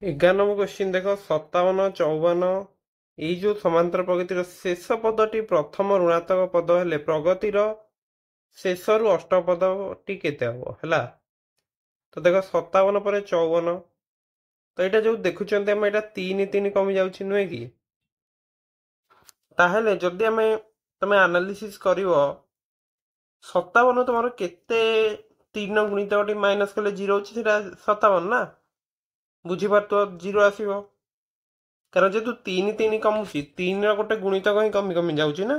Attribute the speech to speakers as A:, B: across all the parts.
A: 11 number question देख 57 54 এই जो समांतर प्रगतिर शेष पदटी प्रथम ऋणात्मक पद हेले प्रगतिर शेषरु अष्टम पदटी केते हबो हैला। तो देख 57 पर 54 तो यहाँ जो देखुंत आम यहाँ 3 3 कमी जाऊँ नुहे कि ताहले जदि आम तमें एनालिसिस कर 57 तुम केते 3 गुणित माइनस कले 0 अच्छे 57 ना बुझीपार जीरो आसो कारण जेहेतु 3 3 कमुची 3 गोटे गुणित कहीं कमी कमी जाऊँच ना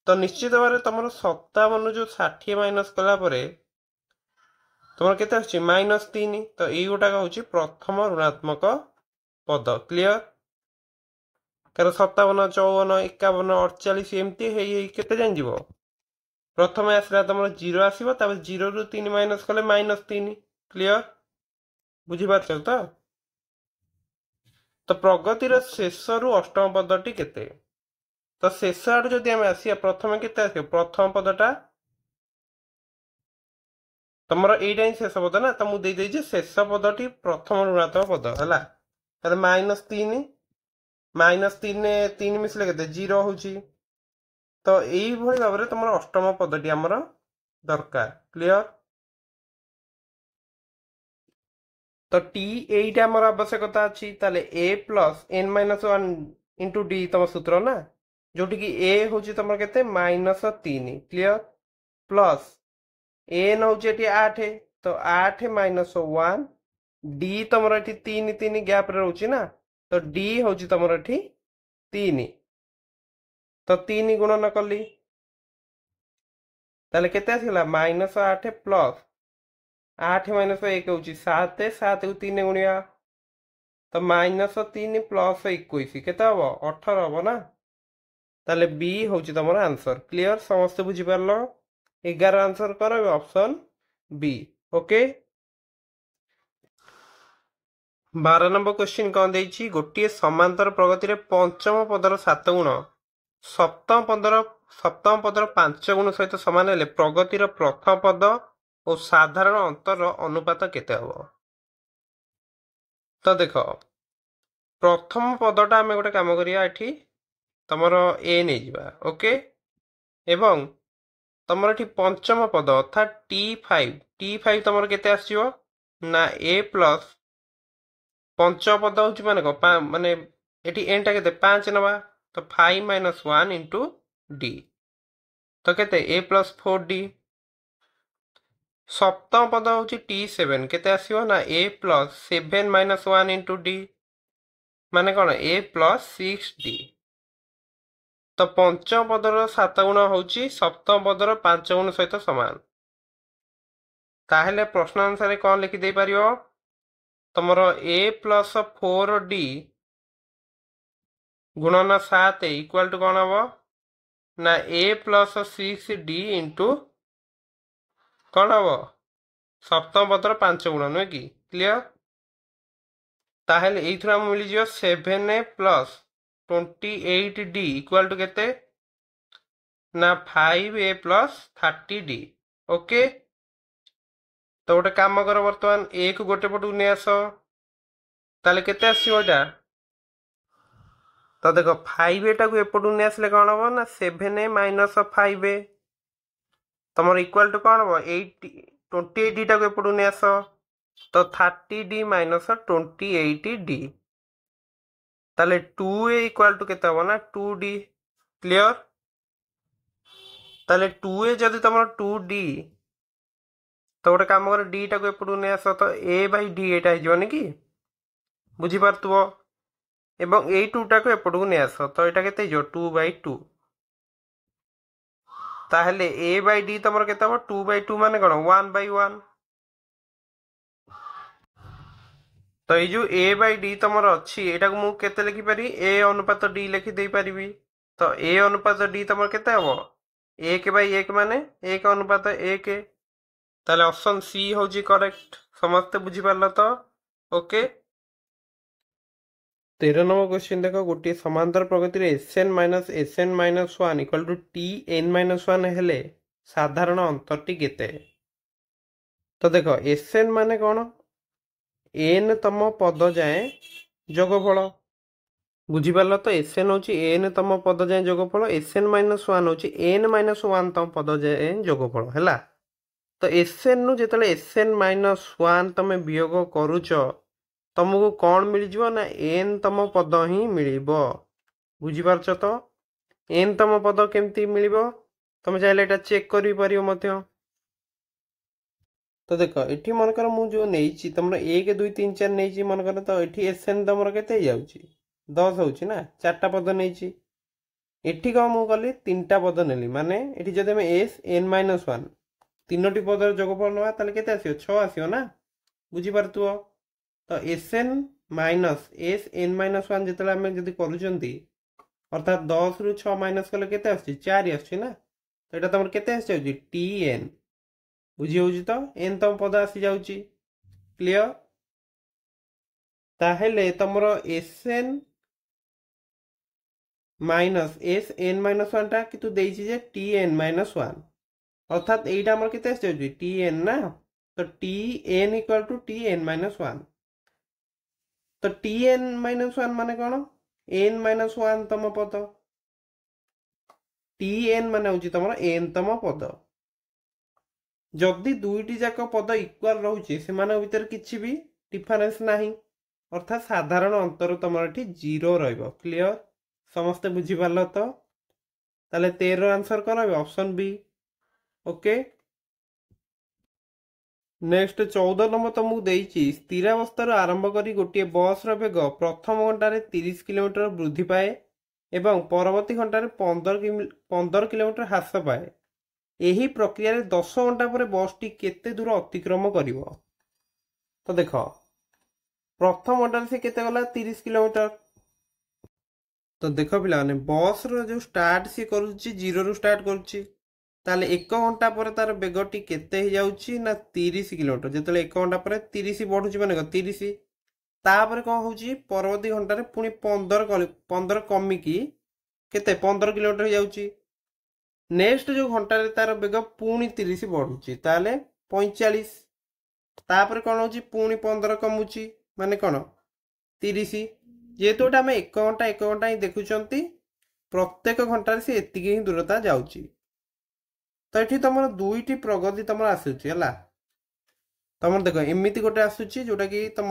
A: तो निश्चित भाव तुम 57 जो 60 माइनस कलापर तुम के -3 तो यही गोटाक हूँ प्रथम ऋणात्मक पद क्लीयर कारण 57 54 51 48 एमती केते जान जीवो प्रथम आसला तुम 0 आसो 0 रु 3 माइनस कले -3 क्लीयर बुझीपार तो प्रगतिर शेष रु अष्टम पदटी केते तो शेष आड़ जदि आम आसिया प्रथम केते आसियो प्रथम पदटा तुम यहीटा ही शेष पद ना तो मुझे शेष पदटी प्रथम ऋणात्मक पद है -3 मिसले के 0 हूँ तो यही भाव में तुम अष्टम पदटी आमर दरकार क्लियर तो टी एटा आमर आवश्यकता अच्छी ताले a plus n minus 1 into D तुम सूत्र ना जोटि कि a हूँ तुम के -3 क्लियर प्लस एन हूँ 8 तो 8 माइनस 1 डी तुम ये 3 3 गैप रोचे ना तो डी हूँ तुम ये 3 तो 3 गुणन कली ताले केते आसला -8 प्लस 8 माइनस 1 हूँ 7 7 को 3 गुणिया तो -3 प्लस 21 केते हम 18 हम ना ताले बी हूँ तुम आंसर क्लियर समस्त बुझीपार 11 आंसर कर option B okay 12 number question कौन देछि गोटे समांतर प्रगति रे पंचम पदर 7 गुण सप्तम पदर 5 गुण सहित समान हेले प्रगतिर प्रथम पद और साधारण अंतर अनुपात केते हबो तो देख प्रथम पदटा आम गोटे काम करिया एठी तमर ए नहीं जिबा ओके एवं तमर एठी पंचम पद अर्थात टी5 तमर केते आसीबो ना ए प्लस पंचम पद हूँ माने एटी एन टा के 5 नवा तो 5 माइनस 1 इंटू डी तो केते ए प्लस 4 डी सप्तम पद हूँ टी7 केते आसीबो ना ए प्लस 7 माइनस 1 इंटू डी माने कौन ए प्लस 6 डी तो पंचम पदर 7 गुण हूँ सप्तम पदर 5 गुण सहित समान ताहेले प्रश्न अनुसार कौन लिखिदे पारियो तुमर ए प्लस 4 डी गुणन 7 इक्वाल टू कौन हम ना ए प्लस 6 डी इंटू कौन हम सप्तम पदर 5 गुण नुहे कि क्लियर ताहेले एइथुर हम मिल जियो 7 प्लस 28 डी इक्वाल टू केते ना 5 ए प्लस 30 डी ओके तो गोटे काम कर बर्तमान ए को गोटे पटू नहीं आस ताले केते आसीबो एटा तो देखो 5 एटा को एपटू नहीं आसले कौन हम ना 7 माइनस 5 तुम इक्वाल टू कौन हम 28 डी टा को एपटू नहीं आस तो 30 डी माइनस 28 डी ताले 2a इक्वाल टू केते हम ना 2 डी क्लियर ताले 2a जदि तुम 2 डी तो गोटे काम कर डी टा को एपटू नहीं आस तो a बाई डी एटा हो कि बुझीपार एवं ए 2टा को एपटू नहीं आस तो यहाँ के 2/2 ताहले a बाई डी तुम के 2/2 मान कौन 1/1 तो ये जो a बाई डी तुम अच्छी यहाँ को मुझे लिखिपारी a अनुपात d लिखिदे पारि तो a अनुपात d तुम के 1/1 मान 1 अनुपात 1 ताले ऑप्शन सी हूँ करेक्ट समस्ते बुझीपार तो ओके 13 नंबर क्वेश्चन देख गोटे समांतर प्रगति रे Sn minus 1 equal to Tn minus 1 हेले साधारण अंतरटी केते तो देख Sn माने कौन एन तम पद जाए जोगफल बुझीपार तो एसएन हूँ एन तम पद जाए जोगफल एसएन माइनस वन हूँ एन माइनस वन तम पद जाए जोगफल है तो एसएन नु जो एसएन माइनस वन तुम वियोग करुच तुमको कौन मिल ना एन तम पद ही मिल बुझीपार तो एन तम पद केमती मिल तुम चाहिए चेक कर तो देख ये मनकर मुझे तुम 1 2 3 4 नहीं मनकर तो ये एसएन तुम के 10 हो चार्टा पद नहीं एठी कौन मुझे कली 3टा पद नेली माने एठी जदि हमें एस एन माइनस वन 3टी पदर जोगफल नवा ताले केते आसियो 6 आसियो ना बुझी पारतुओ तो S N minus S N minus one जिते आम जदि करुचंती अर्थात 10 रु 6 माइनस कले केते आछि 4 आछि ना तो एटा तमर केते आछि जाउची टी एन बुझी होउची तो एन तम पद आसी जाउची क्लियर ताहेले तमरो S N minus S N minus one टा कितु देइछि जे टी एन माइनस वन अर्थात यहीटा आमर केते आसी जाउची टी एन ना तो T N equal to T N minus one तो टी एन माइनस वन माने कौन एन माइनस वन तम पद टी एन माने होची तमर एन तम पद जदि दुईटी जाक पद इक्वाल रोचे से भितर किसी भी डिफरेंस नाही अर्थात साधारण अंतर तुम जीरो रहिबो क्लियर समस्ते बुझीपार तो ताले 13 आंसर कौन है option B okay next 14 number तुमको देइछि स्थिरावस्था आरंभ करी गोटे बस वेग प्रथम घंटार 30 किलोमीटर वृद्धि पाए एवं परवर्ती घंटार 15 किलोमीटर ह्रास पाए यही प्रक्रिया 10 घंटा पर बस टी केते दूर अतिक्रम करिवो तो देख प्रथम घंटार से केते गला 30 किलोमीटर तो देख पिला माने बस रो जो स्टार्ट सी करूची जीरो रु स्टार्ट करूची ताले 1 घंटा पर तार बेगटी केते ही जाउची ना 30 किलोमीटर जेतले 1 घंटा पर 30 बढ़ुची माने 30 तापर कौन होची परवर्ती घंटा रे पुनी 15 कमी की केते 15 किलोमीटर जाउची नेक्स्ट जो घंटा रे तार बेग पुनी 30 बढ़ुची ताले 45 तापर कौन होची पुनी 15 कमुची माने कौन 30 जेहेतु आम 1 घंटा ही देखुंत प्रत्येक घंटार से एति ही दूरता जाउची तो ये तुम दुईटी प्रगति तुम आसूची है तुम देख एमती गोटे आसूची जोटा कि तुम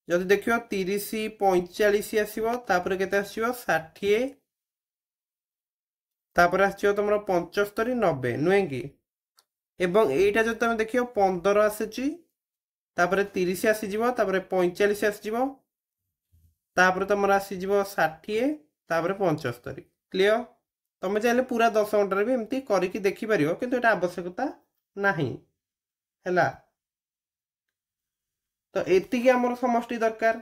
A: जदि देख 30 45 आसपर के 60 तापर आस तुम 75 90 नुहे कि एवं यहीटा जो तुम देख 15 आसूची 30 आसीज 45 आसीज तापर तुम आसीज 60 तापर 75 क्लियर तुम चाहिए पूरा 10 घंटे भी एमती करके देखिपर किंतु एटा आवश्यकता नहीं है तो एतिकी आमर समष्टि दरकार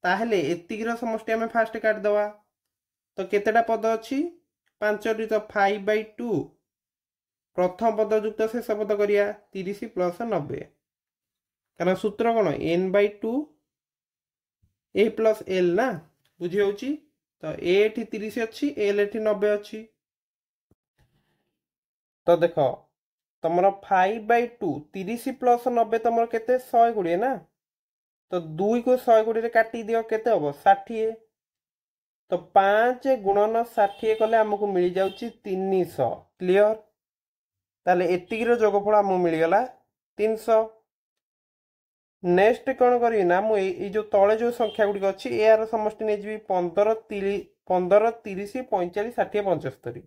A: ताहेले एतिकीर समष्टि आम फास्ट काटिदेवा तो केतेटा पद अच्छी 5टी तो 5/2 प्रथम पद युक्त शेष पद करिया 30 + 90 कारण सूत्र कौन n/2 a + l ना बुझी होची तो a एठी 30 अच्छी l एठी 90 अच्छी तो देख तुम 5/2 30 + 90 तुम केते 120 ना तो 2 को 120 काटी दियो केते हम 60 तो 5 × 60 कले आमको मिल जाउची 300 क्लियर ताले एतिकीर जोगफल आमको मिलगला 300 नेक्स्ट कौन करी ना मुझे जो तले जो संख्या गुड़िक अच्छी यार समष्टि नहीं जी 15 30 45 60 75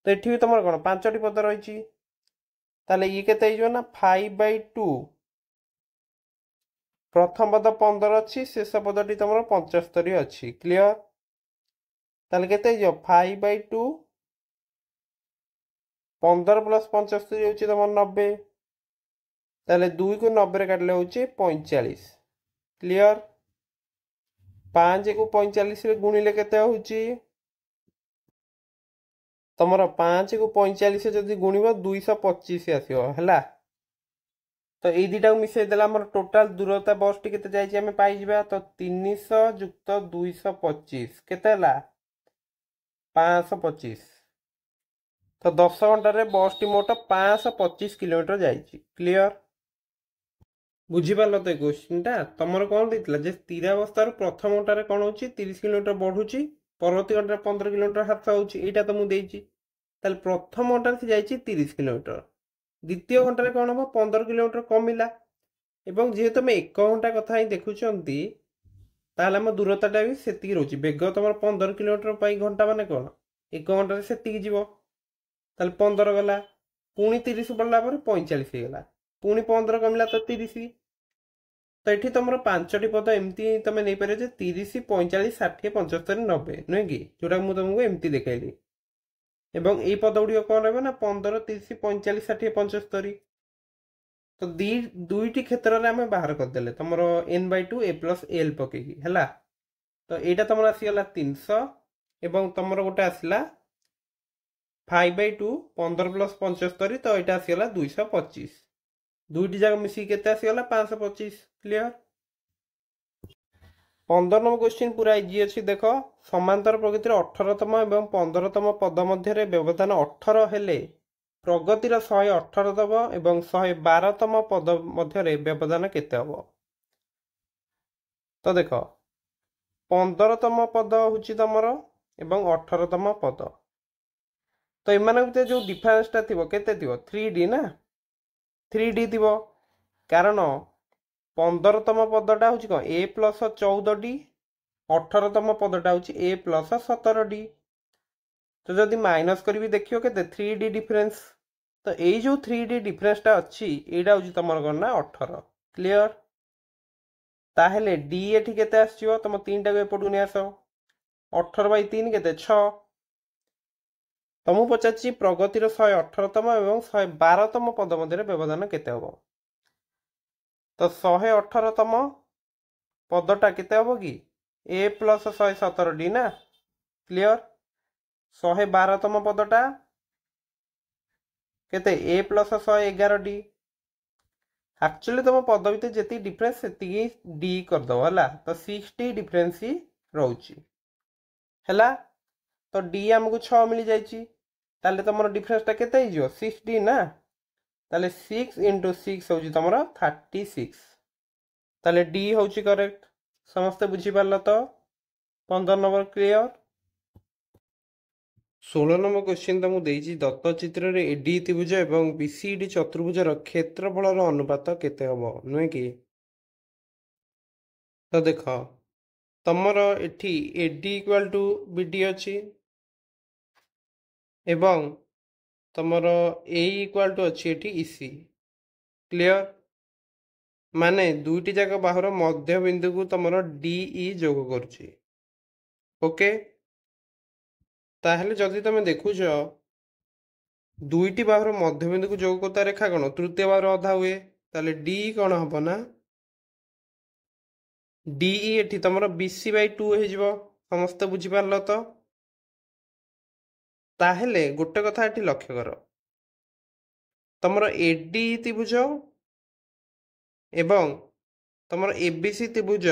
A: तो ये भी तुम कौन 5टी पद रही ये केते ना 5/2 प्रथम पद 15 अच्छी शेष पदटी तुम 75 अच्छी क्लियर ताले केते 5/2 15 + 75 होची तुम 90 ताले 2 को 90 काटले होची 45 क्लियर 5 को 45 रे गुणिले केते होची तमर 5 को 45 जदि गुणिब 225 आसियो हैला तो ये दुटा को मिसई देला हमर टोटल दूरता बस टी केते जाई हम पाई जिबा तो 300 + 225 केते हला 525 तो 10 घंटा रे बस टी मोट 525 किलोमीटर जाई क्लियर ବୁଝିପାରିଲ ତ ଏ କ୍ୱେଶ୍ଚିନ୍ଟା? ତମର କ'ଣ ଦେଇଥିଲା ଯେ ସ୍ଥିରାବସ୍ଥାର ପ୍ରଥମ ଘଣ୍ଟାରେ କ'ଣ ହେଉଛି 30 କିଲୋମିଟର ବଢ଼ୁଛି, ପରବର୍ତ୍ତୀ ଘଣ୍ଟାରେ 15 କିଲୋମିଟର ହ୍ରାସ ହେଉଛି, ଏଇଟା ତ ମୁଁ ଦେଇଛି। ତାହେଲେ ପ୍ରଥମ ଘଣ୍ଟାରେ ସେ ଯାଇଛି 30 କିଲୋମିଟର, ଦ୍ୱିତୀୟ ଘଣ୍ଟାରେ କ'ଣ ହେବ 15 କିଲୋମିଟର କମିଲା। ଏବଂ ଯେହେତୁ ଆମେ 1 ଘଣ୍ଟା କଥା ହିଁ ଦେଖୁଛନ୍ତି, ତାହେଲେ ଆମ ଦୂରତାଟା ବି ସେତିକି ରହୁଛି। ବେଗ ତମର 15 କିଲୋମିଟର ପାଇଁ ଘଣ୍ଟା ମାନେ କ'ଣ, 1 ଘଣ୍ଟାରେ ସେତିକି ଯିବ। ତାହେଲେ 15 ଗଲା, ପୁଣି 30 ବଢ଼ିଲା ପରେ 45 ହେଇଗଲା, ପୁଣି 15 କମିଲା ତ 30। ତ ଏଠି ତମର 5ଟି ପଦ ଏମିତି ତମେ ନେଇପାରିବ ଯେ 30, 45, 60, 75, 90, ନୁହେଁ କି? ଯୋଉଟା ମୁଁ ତମକୁ ଏମିତି ଦେଖାଇଲି। ଏବଂ ଏଇ ପଦ ଗୁଡ଼ିକ କ'ଣ ରହିବ ନା 15, 30, 45, 60, 75। ତ ଦୁଇଟି କ୍ଷେତ୍ରରେ ଆମେ ବାହାର କରିଦେଲେ ତମର n/2 a + l ପକେଇକି ହେଲା। ତ ଏଇଟା ତମର ଆସିଗଲା 300 ଏବଂ ତମର ଗୋଟେ ଆସିଲା 5/2 15 + 75, ତ ଏଇଟା ଆସିଗଲା 225। ଦୁଇଟି ଯାକ ମିଶିକି କେତେ ଆସିଗଲା 525। କ୍ଲିୟର? 15 ନମ୍ବର କ୍ୱେଶ୍ଚିନ୍ ପୁରା ଇଜି ଅଛି। ଦେଖ, ସମାନ୍ତର ପ୍ରଗତିର 18ତମ ଏବଂ 15ତମ ପଦ ମଧ୍ୟରେ ବ୍ୟବଧାନ 18 ହେଲେ ପ୍ରଗତିର 118ତମ ଏବଂ 112ତମ ପଦ ମଧ୍ୟରେ ବ୍ୟବଧାନ କେତେ ହେବ? ତ ଦେଖ, 15ତମ ପଦ ହେଉଛି ତମର ଏବଂ 18ତମ ପଦ, ତ ଏମାନଙ୍କ ଭିତରେ ଯେଉଁ ଡିଫରେନ୍ସଟା ଥିବ କେତେ ଥିବ? 3D ନା, 3D ଥିବ। କାରଣ 15ତମ ପଦଟା ହେଉଛି କ'ଣ, a + 14D, 18ତମ ପଦଟା ହେଉଛି a + 17D। ତ ଯଦି ମାଇନସ୍ କରିବି ଦେଖିବ କେତେ 3D ଡିଫରେନ୍ସ। ତ ଏଇ ଯେଉଁ 3D ଡିଫରେନ୍ସଟା ଅଛି, ଏଇଟା ହେଉଛି ତମର କ'ଣ ନା 18। କ୍ଲିୟର? ତାହେଲେ D ଏଠି କେତେ ଆସିଯିବ? ତମ 3ଟାକୁ ଏପଟକୁ ନେଇ ଆସ, 18/3 କେତେ? 6। ତମକୁ ପଚାରିଛି ପ୍ରଗତିର 118ତମ ଏବଂ 112ତମ ପଦ ମଧ୍ୟରେ ବ୍ୟବଧାନ କେତେ ହେବ? ତ 118ତମ ପଦଟା କେତେ ହେବ କି? a + 117D ନା। କ୍ଲିୟର? 112ତମ ପଦଟା କେତେ? a + 111D। ଆକ୍ଚୁଆଲି ତମ ପଦ ଭିତରେ ଯେତିକି ଡିଫରେନ୍ସ ସେତିକି D କରିଦେବ ହେଲା। ତ 6D ଡିଫରେନ୍ସ ହିଁ ରହୁଛି ହେଲା। ତ D ଆମକୁ 6 ମିଳିଯାଇଛି, ତାହେଲେ ତମର ଡିଫରେନ୍ସଟା କେତେ ହେଇଯିବ? 6D ନା। ତାହେଲେ 6 × 6 ହେଉଛି ତମର 36। ତାହେଲେ D ହେଉଛି କରେକ୍ଟ। ସମସ୍ତେ ବୁଝିପାରିଲ ତ? 15 ନମ୍ବର କ୍ଲିୟର? 16 ନମ୍ବର କ୍ୱେଶ୍ଚିନ୍ ତମକୁ ଦେଇଛି, ଦତ୍ତ ଚିତ୍ରରେ AD ତ୍ରିଭୁଜ ଏବଂ BCD ଚତୁର୍ଭୁଜର କ୍ଷେତ୍ରଫଳର ଅନୁପାତ କେତେ ହେବ, ନୁହେଁ କି? ତ ଦେଖ, ତମର ଏଠି AD = BD ଅଛି ଏବଂ ତମର AE = ଅଛି ଏଠି EC। କ୍ଲିୟର? ମାନେ ଦୁଇଟି ଯାକ ବାହୁର ମଧ୍ୟବିନ୍ଦୁକୁ ତମର DE ଯୋଗ କରୁଛି। ଓକେ? ତାହେଲେ ଯଦି ତମେ ଦେଖୁଛ ଦୁଇଟି ବାହୁର ମଧ୍ୟବିନ୍ଦୁକୁ ଯୋଗ କରୁଥିବା ରେଖା କ'ଣ ତୃତୀୟ ବାହୁର ଅଧା ହୁଏ, ତାହେଲେ DE କ'ଣ ହେବ ନା DE ଏଠି ତମର BC/2 ହେଇଯିବ। ସମସ୍ତେ ବୁଝିପାରିଲ ତ? ତାହେଲେ ଗୋଟେ କଥା ଏଠି ଲକ୍ଷ୍ୟ କର, ତମର AD ତ୍ରିଭୁଜ ଏବଂ ତମର ABC ତ୍ରିଭୁଜ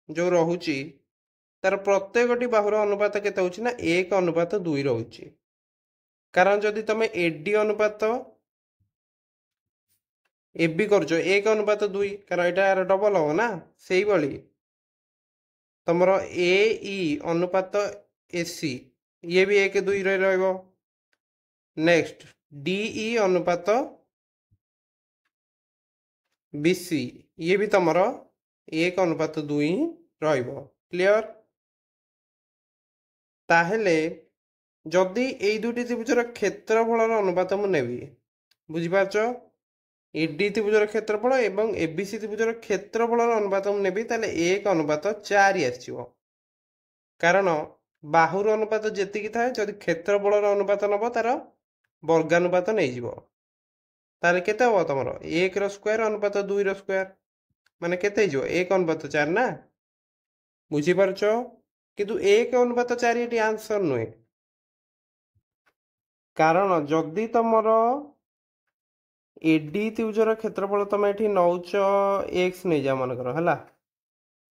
A: ଯେଉଁ ରହୁଛି, ତାର ପ୍ରତ୍ୟେକଟି ବାହୁର ଅନୁପାତ କେତେ ହେଉଛି ନା 1:2 ରହୁଛି। କାରଣ ଯଦି ତମେ AD ଅନୁପାତ AB କରୁଛ 1:2, କାରଣ ଏଇଟା ଡବଲ ହେବ ନା। ସେଇଭଳି ତମର AE ଅନୁପାତ AC ଇଏ ବି 1:2 ରହିବ। ନେକ୍ସଟ DE ଅନୁପାତ BC ଇଏ ବି ତମର 1:2 ହିଁ ରହିବ। କ୍ଲିୟର? ତାହେଲେ ଯଦି ଏଇ ଦୁଇଟି ତ୍ରିଭୁଜର କ୍ଷେତ୍ରଫଳର ଅନୁପାତ ମୁଁ ନେବି, ବୁଝିପାରୁଛ? AD ତ୍ରିଭୁଜର କ୍ଷେତ୍ରଫଳ ଏବଂ ABC ତ୍ରିଭୁଜର କ୍ଷେତ୍ରଫଳର ଅନୁପାତ ମୁଁ ନେବି, ତାହେଲେ 1:4 ଆସିବ। କାରଣ ବାହୁର ଅନୁପାତ ଯେତିକି ଥାଏ, ଯଦି କ୍ଷେତ୍ରଫଳର ଅନୁପାତ ନେବ ତାର ବର୍ଗାନୁପାତ ନେଇଯିବ। ତାହେଲେ କେତେ ହେବ ତମର 1ର ସ୍କୋୟାର ଅନୁପାତ 2ର ସ୍କୋୟାର, ମାନେ କେତେ ହେଇଯିବ 1:4 ନା। ବୁଝିପାରୁଛ? କିନ୍ତୁ 1:4 ଏଠି ଆନ୍ସର ନୁହେଁ। କାରଣ ଯଦି ତମର AD ତ୍ରିଭୁଜର କ୍ଷେତ୍ରଫଳ ତମେ ଏଠି ନେଉଛ x ନେଇଯାଅ ମନେକର ହେଲା,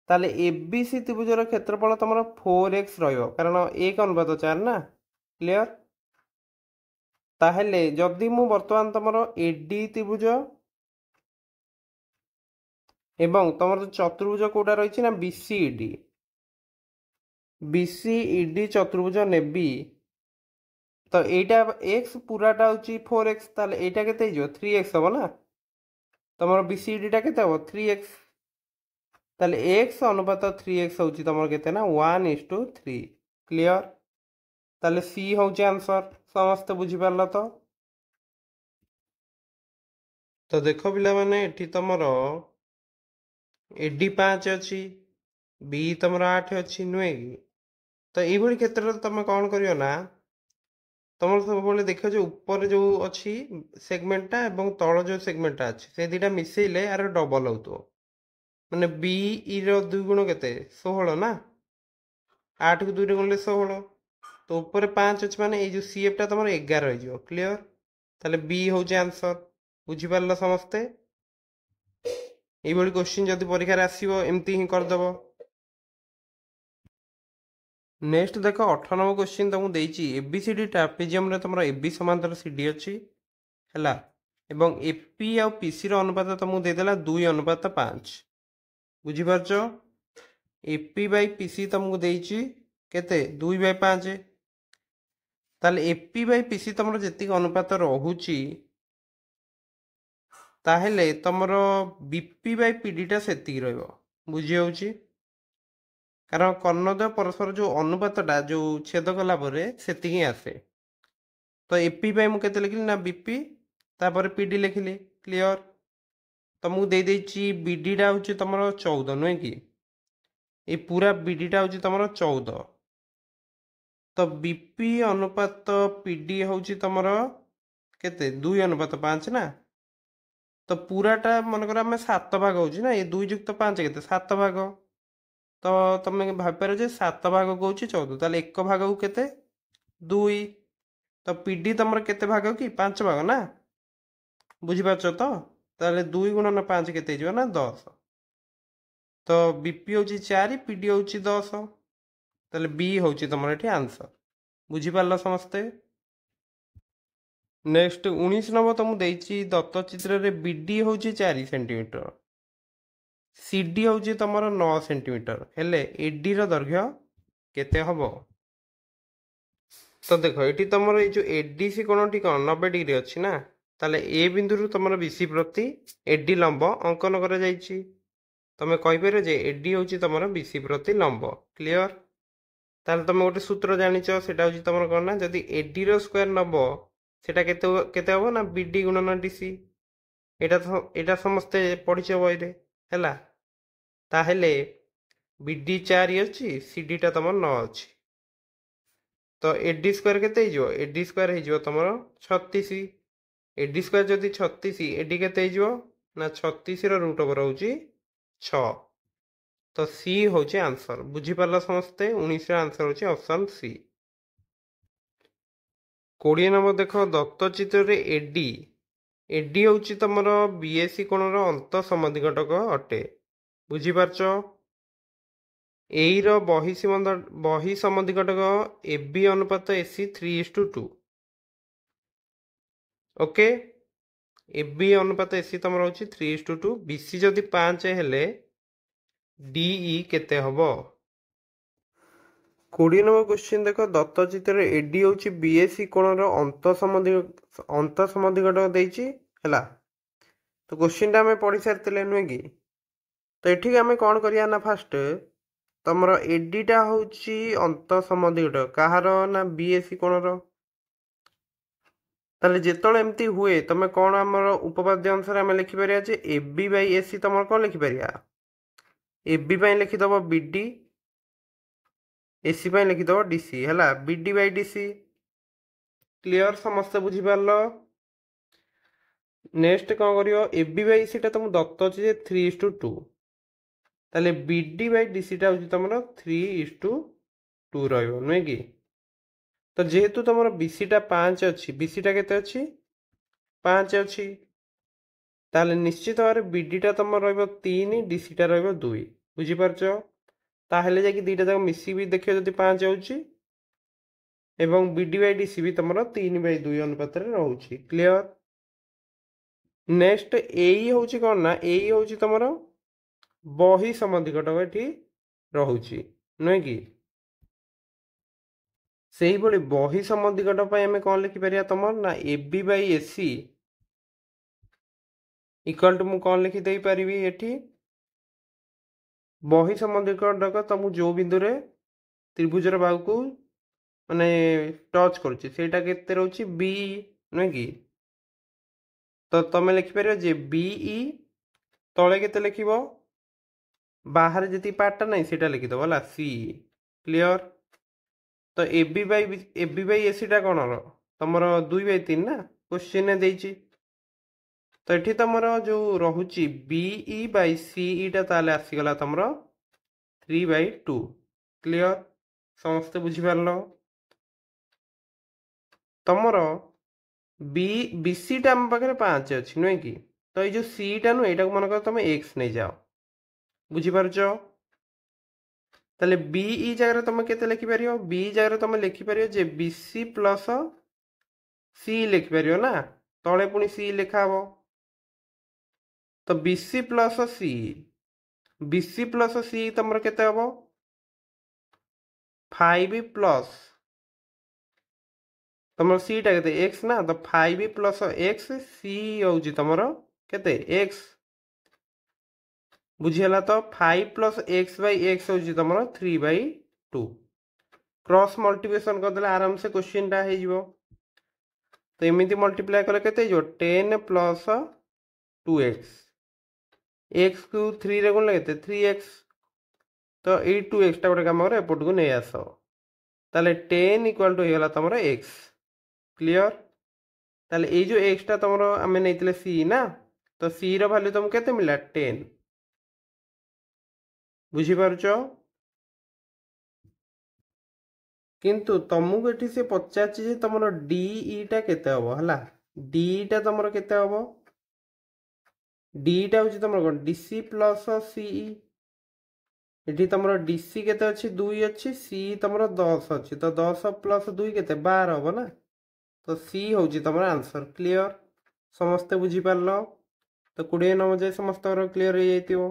A: ତାହେଲେ ABC ତ୍ରିଭୁଜର କ୍ଷେତ୍ରଫଳ ତମର 4x ରହିବ, କାରଣ 1:4 ନା। କ୍ଲିୟର? ତାହେଲେ ଯଦି ମୁଁ ବର୍ତ୍ତମାନ ତମର AD ତ୍ରିଭୁଜ ଏବଂ ତମର ଚତୁର୍ଭୁଜ କୋଉଟା ରହିଛି ନା BCED। BCED ଚତୁର୍ଭୁଜ ନେବି ତ এইটা x পুরাটা হচ্ছে 4x, তাহলে এইটা কেতে হইଯିବ 3x হবো না। তোমার BCED টা কেতে হবো 3x, তাহলে x অনুপাত 3x হচ্ছে তোমার কেতে না 1:3। ক্লিয়ার? তাহলে C হচ্ছে आंसर। समस्त बुझी पारल तो? तो देख पिला माने एठी तमर AD 5 अच्छी, B तमर 8 अच्छी नुहे कि? तो ये क्षेत्र तुम कौन करियो ना तुम सब देख जो ऊपर जो अच्छी सेगमेंटा एवं तल जो सेगमेंटा अच्छी से दुटा मिसेले यार डबल हो माने बी ई दुई गुण के 16 ना, 8 को 2 गुणले 16, तो ऊपर 5 अच्छे माने ये जो सीएफ टा तुम 11 हो। क्लियर? ताले बी हूँ आंसर। बुझीपार समस्ते? ये क्वेश्चन जदि परीक्षा आसो एमती ही करदेव। नेक्स्ट देख 18 नंबर क्वेश्चन तुमको देती एबीसीडी ट्रापेजियम रे तुम एबी समांतर सीडी अच्छी है एवं एपी आ पीसी अनुपात तुमको देदेला 2:5। बुझीपार? एपी बाई पीसी तुमको देती केते 2/5। ताले एपी बाई पीसी तुम जी अनुपात रोची ताहले तुमर बीपी बाई पीडीटा से बुझी होची, कारण कर्णद्वय परस्पर जो अनुपातटा जो छेद कला से आसे। तो एपी बाई मुझे लिखिली ना बीपी तापर पीडी लिखिली। क्लियर? तुमको दे देची बीडीटा हूँ तुम 14 नुहे कि? ये पूरा बीडीटा हूँ तुम 14। तो बीपी अनुपात पीडी हूँ तुम केते 2:5 ना। तो पूराटा मनकर आम 7 भाग हो ना, ये 2 + 5 के 7 भाग। तो तुम भापार 7 भाग को 14, ताले 1 भाग को केते 2। तो पीडी तुम केते भाग कि 5 भाग ना। बुझीपार तो? ताले 2 × 5 केते हो ना 10। तो बीपी हूँ 4, पीडी हूँ 10, ताले बी हूँ तुम ये आंसर। बुझीपार समस्ते? नेक्स्ट 19 नंबर तुमको देती दत्त चित्र रे बीडी हूँ 4 सेंटीमीटर, सीडी हूँ तुम 9 सेंटीमीटर, हेले एडी रो दैर्घ्य केते हबो? तो देखो ये तुम ये एडीसी कोणटी कौन 90 डिग्री अच्छी ना, ताले ए बिंदु तुम बीसी प्रति एडी लंब अंकन कर तुम कहीपर जे एडी हूँ तुम बीसी प्रति लंब। क्लियर? ताले तुम गोटे सूत्र जानिच सेटा हूँ तुम कौन ना, जदि एडी रो स्क्वायर नब सेटा केते हबो ना बीडी गुणन डीसी। एटा समस्ते पढ़िच बही रे हैला। ताहेले बीडी 4 अच्छी, सीडी टा तुम 9 अच्छी, तो एडी स्क्वायर केते हो? एडी स्क्वायर हो तुम 36। एडी स्क्वायर जदि 36, एडी केते हो ना 36 रो रूट ओवर होची 6। तो सी हूँ आंसर। बुझीपार समस्ते? 19 आंसर होची ऑप्शन सी। 20 नंबर देख दत्त चित्र एडी, एडी हूँ तुम बीएसी कोणर अंत समद्विघटक अटे। बुझीपार? एईर बही समद्विघटक एबी अनुपात एसी 3:2। ओके, एबी अनुपात एसी तुम रोची 3:2। बीसी जदि 5 हेले डीई केते हबो? 20 नंबर क्वेश्चन देख दत्त चित्र एडी हूँ बीएसी कोणर अंत समद्विघटक देइछि हैला। तो क्वेश्चन टा हमें पढ़ी सारी नुहे कि? तो ये आम कौन करिया ना, फास्ट तुमर एडीटा हूँ अंत समद्विघटक कहार ना बीएसी कोणर। ताले जेतले एमती हुए तुम कौन आमर उपपाद्य अनुसार आम लिखिपर एबी बाई एसी तुम कौन लिखिपर? एबी बाई लिखिदेव बीडी, एसी बाई लिखिदेव डीसी है बीडी बाई डीसी। क्लियर? समस्ते बुझीपार? नेक्स्ट कौन कर एबी बाई एसी तुम दत्त अच्छे 3:2, ताले बीडी बाई डीसी टा हूँ तुम 3:2 नुहे कि? तो जेहेतु तुम बीसी टा 5 अच्छी, बीसी टा केते अच्छी 5 अच्छी, ताले निश्चित भाव बीडी टा तुम रीन, डीसी टा 2। बुझीपार? ताहले जाकि दुईटा जाक मिसी भी देखिए जदि 5 होची एवं बीडी बाई डीसी भी तुम 3/2 अनुपात रोचे। क्लियर? नेक्स्ट एई हूँ कौन ना, एई हूँ तुम बही समधिकटक एठी रहुची नुहे कि से ही भली बही समधिकट पई हमें कौन लिखि परिया तमर ना AB by AC equal to मु कौन लिखि देई परिबी एठी बही समधिकटक तुमको जो बिंदु रे त्रिभुजर बाहु को माने टच करूची सेटा केते रहउची B नुहे कि तो तमे लिखि परियो जे BE तळे केते लिखिबो बाहर जति पार्टटा नहीं सेटा लिखि दबो होला C क्लियर तो AB बाई AC टा कोन रो तमरो 2/3 ना क्वेश्चन ने देइची तो एठी तमरो जो रहुची BE बाई CE टा ताले आसी गला तमरो 3/2 क्लियर समस्त बुझी पारलो तमरो BC टा हम पाखरे 5 अछि नुहे कि तो ये जो C टा नु एटा को मन कर तमे x नै जाओ बुझी पारछो ताले BE जगह तुम केते लिखि परियो B जगह तुम लिखि परियो जे BC प्लस C लिखि परियो ना तळे पुनी C लिखा हबो तो BC प्लस C तमर केते हबो 5 प्लस तमर C टा केते x ना तो 5 प्लस x C होउची तमर केते x बुझियला तो 5 प्लस x बाई x होउची तमर 3/2 क्रॉस मल्टीप्लिकेशन कर देले आराम से क्वेश्चन टा हे जिवो तो एमिति मल्टीप्लाई कले केते जो 10 प्लस 2x x को 3 रे गुण केते 3x तो ए 2x टा गोटे काम करे एपट को नै आसो ताले 10 इक्वल टू हेला तमरो x क्लियर ताले ए जो x टा तमरो आमे नैतिले c ना तो c रो वैल्यू तुम केते मिला 10 बुझी पारुचो किंतु तुमको एठी से पचाची जे तमरो DE टा केते हबो हला DE टा तमरो केते हबो D टा होची तमरो कोन DC प्लस CE एठी तमरो DC केते अछि 2 अछि C तमरो 10 अछि तो 10 प्लस 2 केते 12 हबो ना तो C होची तमरो आंसर क्लियर समस्त बुझी पारलो तो 20 नंबर जे समस्त क्लियर हो जाइतिबो